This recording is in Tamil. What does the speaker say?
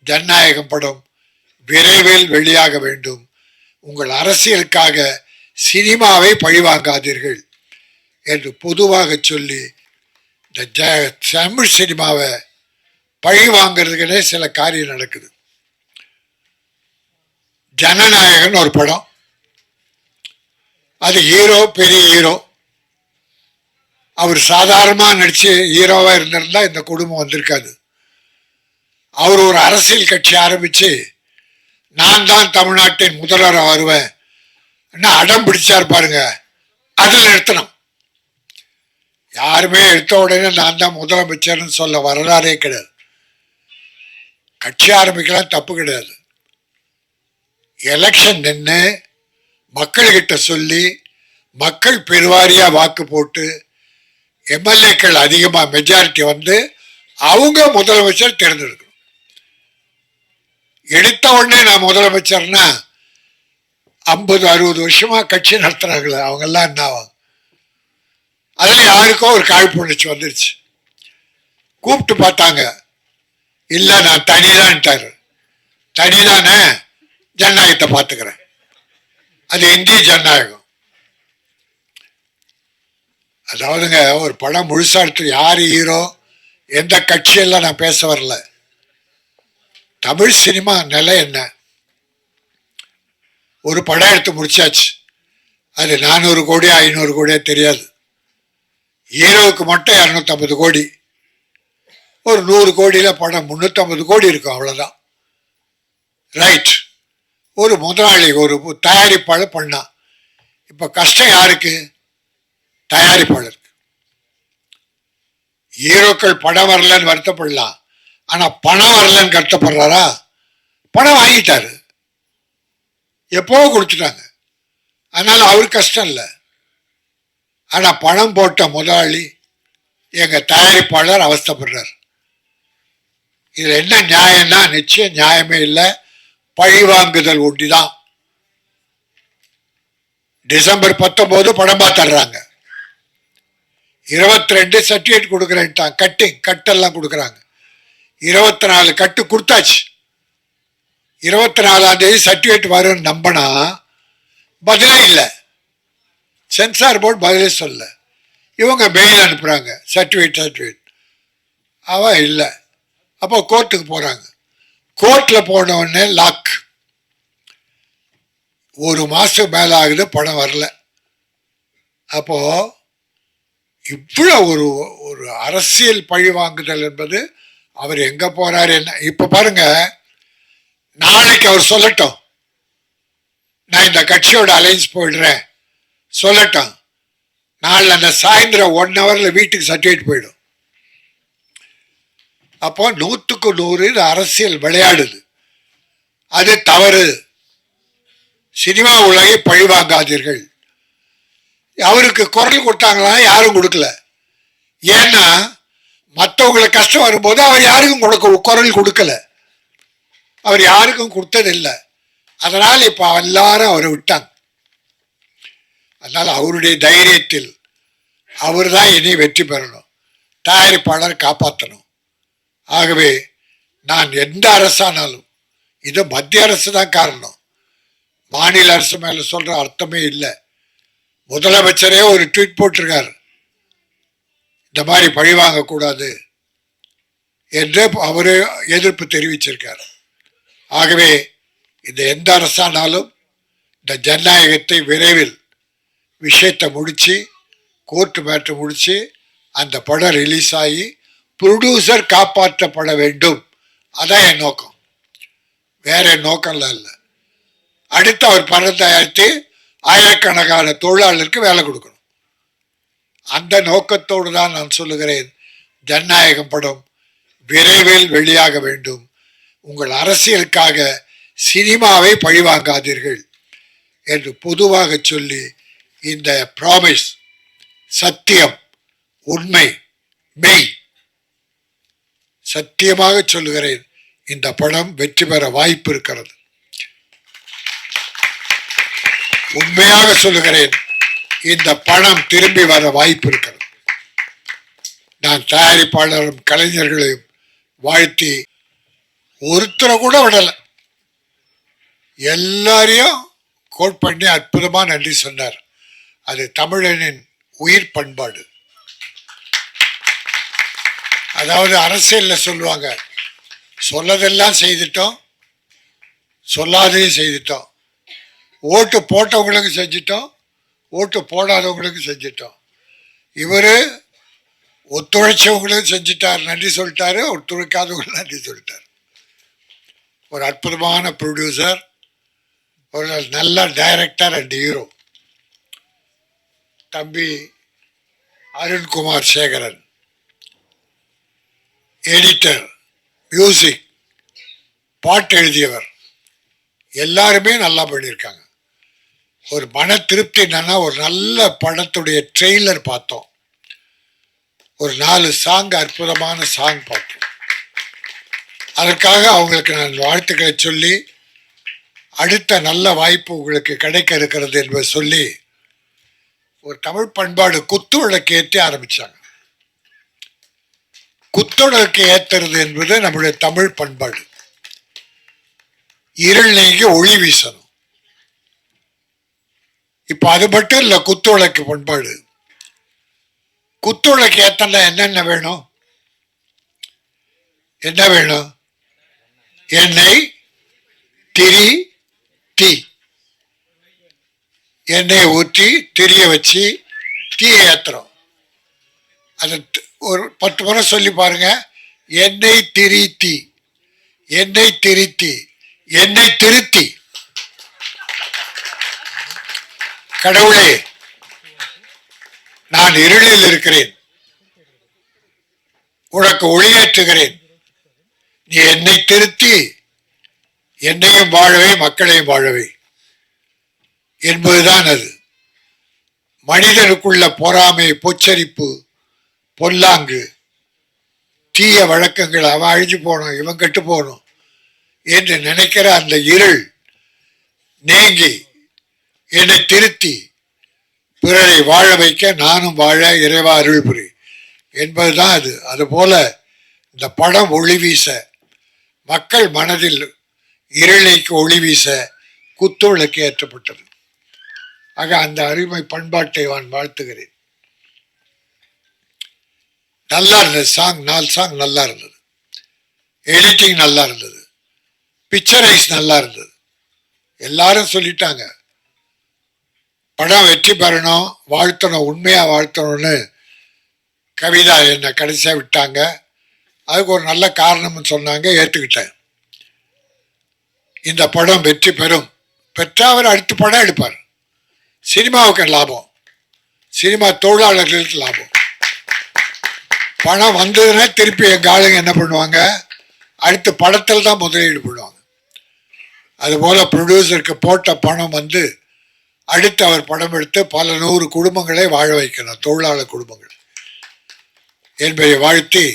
ஜனநாயகம் படம் விரைவில் வெளியாக வேண்டும். உங்கள் அரசியலுக்காக சினிமாவை பழிவாங்காதீர்கள் என்று பொதுவாக சொல்லி இந்த தமிழ் சினிமாவை பழி வாங்கிறதுக்குனே சில காரியம் நடக்குது. ஜனநாயகன் ஒரு படம், அது ஹீரோ பெரிய ஹீரோ, அவர் சாதாரணமாக நடிச்சு ஹீரோவா இருந்திருந்தா இந்த குடும்பம் வந்திருக்காது. அவர் ஒரு அரசியல் கட்சி ஆரம்பிச்சு நான் தான் தமிழ்நாட்டின் முதல்வராக வருவேன் அடம் பிடிச்சார் பாருங்க, அதில் நிறுத்தணும். யாருமே எடுத்த உடனே நான் தான் முதலமைச்சர்னு சொல்ல வரலாறே கிடையாது. கட்சி ஆரம்பிக்கலாம், தப்பு கிடையாது. எலெக்ஷன் நின்று மக்கள்கிட்ட சொல்லி மக்கள் பெருவாரியா வாக்கு போட்டு எம்எல்ஏக்கள் அதிகமாக மெஜாரிட்டி வந்து அவங்க முதலமைச்சர் தேர்ந்தெடுக்கணும். எடுத்த உடனே நான் முதலமைச்சர்னா 50-60 வருஷமா கட்சி நடத்துறாங்களே அவங்கெல்லாம் என்ன ஆவாங்க? அதில் யாருக்கோ ஒரு காழ்ப்புணர்ச்சி வந்துருச்சு. கூப்பிட்டு பார்த்தாங்க, இல்லை நான் தனிதான்ட்டாரு. தனிதானே, ஜனநாயகத்தை பார்த்துக்கிறேன். அது இந்திய ஜனநாயகம். அதாவதுங்க, ஒரு படம் முழுசா எடுத்து யார் ஹீரோ எந்த கட்சியெல்லாம் நான் பேச வரல. தமிழ் சினிமா நிலை என்ன? ஒரு படம் எடுத்து முடிச்சாச்சு, அது 400 கோடியா 500 கோடியா தெரியாது. ஹீரோவுக்கு மட்டும் 250 கோடி, ஒரு 100 கோடியில படம் 350 கோடி இருக்கும், அவ்வளவுதான். ரைட். ஒரு முதலாளி ஒரு தயாரிப்பாளர் பண்ணா. இப்ப கஷ்டம் யாருக்கு? தயாரிப்பாளருக்கு. ஹீரோக்கள் படம் வரலன்னு வருத்தப்படலாம், ஆனா பணம் வரலன்னு கஷ்டப்படுறாரா? பணம் வாங்கிட்டாரு, எப்போ கொடுத்துட்டாங்க, அதனால அவருக்கு கஷ்டம் இல்லை. ஆனா பணம் போட்ட முதலாளி எங்க தயாரிப்பாளர் அவஸ்தப்படுறார். இதுல என்ன நியாயம்னா நிச்சயம் நியாயமே இல்லை, பழிவாங்குதல் ஒண்டிதான். டிசம்பர் 19 படம் பார்த்துடுறாங்க, 22 சர்டிபிகேட் கொடுக்குறேன்ட்டான். கட்டெல்லாம் கொடுக்குறாங்க. 24 கட்டு கொடுத்தாச்சு. 24ஆம் தேதி சர்டிபிகேட் வரும்னு நம்பினா பதிலே இல்லை. சென்சார் போர்டு பதிலே சொல்ல. இவங்க மெயில் அனுப்புறாங்க, சர்டிபிகேட் அவ இல்லை. அப்போ கோர்ட்டுக்கு போறாங்க. கோர்ட்டில் போன உடனே லாக். 1 மாசம் மேல ஆகுது, படம் வரல. அப்போ இவ்வளோ ஒரு அரசியல் பழி வாங்குதல் என்பது, அவர் எங்க போறாரு என்ன? இப்ப பாருங்க, நாளைக்கு அவர் சொல்லட்டும், நான் இந்த கட்சியோட அலைன்ஸ் போயிடுறேன் சொல்லட்டும். நாளில் அந்த சாயந்தரம் 1 ஹவர்ல வீட்டுக்கு சர்டிஃபிகேட் போயிடும். அப்போ 100க்கு 100 இது அரசியல் விளையாடுது. அது தவறு. சினிமா உலகை பழிவாங்காதீர்கள். அவருக்கு குரல் கொடுத்தாங்களா? யாரும் கொடுக்கல. ஏன்னா மற்றவங்களுக்கு கஷ்டம் வரும்போது அவர் யாருக்கும் குரல் கொடுக்கல, அவர் யாருக்கும் கொடுத்ததில்லை. அதனால் இப்ப எல்லாரும் அவரை விட்டாங்க. அதனால அவருடைய தைரியத்தில் அவர் தான் இனி வெற்றி பெறணும், தயாரிப்பாளர் காப்பாற்றணும். ஆகவே நான் எந்த அரசானாலும், இது மத்திய அரசு தான் காரணம், மாநில அரசு மேல சொல்ற அர்த்தமே இல்லை. முதலமைச்சரே ஒரு ட்வீட் போட்டிருக்காரு, இந்த மாதிரி பழி வாங்கக்கூடாது என்று அவரு எதிர்ப்பு தெரிவிச்சிருக்கார். ஆகவே இந்த எந்த அரசானாலும் இந்த ஜனநாயகத்தை விரைவில் விஷயத்தை முடிச்சு, கோர்ட்டு மேட்டர் முடிச்சு, அந்த படம் ரிலீஸ் ஆகி ப்ரொடியூசர் காப்பாற்றப்பட வேண்டும். அதான் என் நோக்கம், வேற நோக்கம்லாம் இல்லை. அடுத்து அவர் படம் தயாரித்து ஆயிரக்கணக்கான தொழிலாளருக்கு வேலை கொடுக்கணும். அந்த நோக்கத்தோடு தான் நான் சொல்லுகிறேன், ஜனநாயகம் படம் விரைவில் வெளியாக வேண்டும். உங்கள் அரசியலுக்காக சினிமாவை பழிவாங்காதீர்கள் என்று பொதுவாக சொல்லி, இந்த ப்ராமிஸ், சத்தியம், உண்மை, மெய், சத்தியமாக சொல்லுகிறேன், இந்த படம் வெற்றி பெற வாய்ப்பு இருக்கிறது. உண்மையாக சொல்லுகிறேன், இந்த படம் திரும்பி வர வாய்ப்பு இருக்கிறது. நான் தயாரிப்பாளரும் கலைஞர்களையும் வாழ்த்தி ஒருத்தரை கூட விடலை. எல்லாரையும் கோட் பண்ணி அற்புதமா நன்றி சொன்னார். அது தமிழனின் உயிர் பண்பாடு. அதாவது அரசியல்ல சொல்லுவாங்க, சொல்லதெல்லாம் செய்துட்டோம், சொல்லாதையும் செய்துட்டோம். ஓட்டு போட்டவங்களுக்கு செஞ்சிட்டோம், ஓட்டு போடாதவங்களுக்கு செஞ்சிட்டோம். இவர் ஒத்துழைச்சவங்களுக்கு செஞ்சிட்டார், நன்றி சொல்லிட்டாரு. ஒத்துழைக்காதவங்களுக்கு நன்றி சொல்லிட்டார். ஒரு அற்புதமான ப்ரொடியூசர், ஒரு நல்ல டைரக்டர் அண்ட் ஹீரோ தம்பி அருண்குமார் சேகரன். எடிட்டர், மியூசிக், பாட்டு எழுதியவர், எல்லாருமே நல்லா பண்ணியிருக்காங்க. ஒரு மன திருப்தி என்னன்னா, ஒரு நல்ல படத்துடைய ட்ரெய்லர் பார்த்தோம், ஒரு 4 சாங், அற்புதமான சாங் பார்த்தோம். அதற்காக அவங்களுக்கு நான் வாழ்த்துக்களை சொல்லி, அடுத்த நல்ல வாய்ப்பு உங்களுக்கு கிடைக்க இருக்கிறது என்பதை சொல்லி, ஒரு தமிழ் பண்பாடு குத்து விளக்கு ஏற்றி ஆரம்பிச்சாங்க. குத்துவிளக்கு ஏற்றுறது என்பது நம்முடைய தமிழ் பண்பாடு. இருள் நீங்கி ஒளி வீசணும். இப்ப அது மட்டும் இல்ல குத்துவிளக்கு பண்பாடு. குத்துவிளக்கு ஏத்தல என்னென்ன வேணும்? என்ன வேணும்? எண்ணெய், திரி, தீ. எண்ணெயை ஊற்றி திரிய வச்சு தீயை ஏத்துறோம். அது ஒரு 10 முறை சொல்லி பாருங்க. எண்ணெய் திரி தீ, எண்ணெய் திரித்தி, எண்ணெய் திருத்தி. கடவுளே, நான் இருளில் இருக்கிறேன், உனக்கு ஒளியேற்றுகிறேன், நீ என்னை திருத்தி என்னையும் வாழவே மக்களையும் வாழவே என்பதுதான் அது. மனிதனுக்குள்ள பொறாமை, பொச்சரிப்பு, பொல்லாங்கு, தீய வழக்கங்கள், அவன் அழிஞ்சு போகணும், இவன் கெட்டு போகணும் என்று நினைக்கிற அந்த இருள் நீங்கி என்னை திருத்தி பிறரை வாழ வைக்க நானும் வாழ இறைவா அருள் புரி என்பதுதான் அது. அதுபோல இந்த படம் ஒளி வீச, மக்கள் மனதில் இருளைக்கு ஒளி வீச குத்துவிளக்கு ஏற்றப்பட்டது. ஆக அந்த அருமை பண்பாட்டை நான் வாழ்த்துகிறேன். நல்லா இருந்தது சாங், 4 சாங் நல்லா இருந்தது, எடிட்டிங் நல்லா இருந்தது, பிக்சரைஸ் நல்லா இருந்தது. எல்லாரும் சொல்லிட்டாங்க படம் வெற்றி பெறணும், வாழ்த்தணும், உண்மையா வாழ்த்தணும்னு. கவிதா என்னை கடைசியா விட்டாங்க. அதுக்கு ஒரு நல்ல காரணம்னு சொன்னாங்க, ஏற்றுக்கிட்டேன். இந்த படம் வெற்றி பெறும், பெற்றா அவர் அடுத்த படம் எடுப்பார். சினிமாவுக்கு லாபம், சினிமா தொழிலாளர்களுக்கு லாபம். பணம் வந்ததுன்னா திருப்பி எங்கள் ஆளுங்க என்ன பண்ணுவாங்க, அடுத்த படத்தில் தான் முதலீடு பண்ணுவாங்க. அதுபோல் ப்ரொடியூசருக்கு போட்ட பணம் வந்து அடுத்து அவர் படம் எடுத்து பல 100 குடும்பங்களை வாழ வைக்கணும், தொழிலாளர் குடும்பங்கள் என்பதை வாழ்த்தி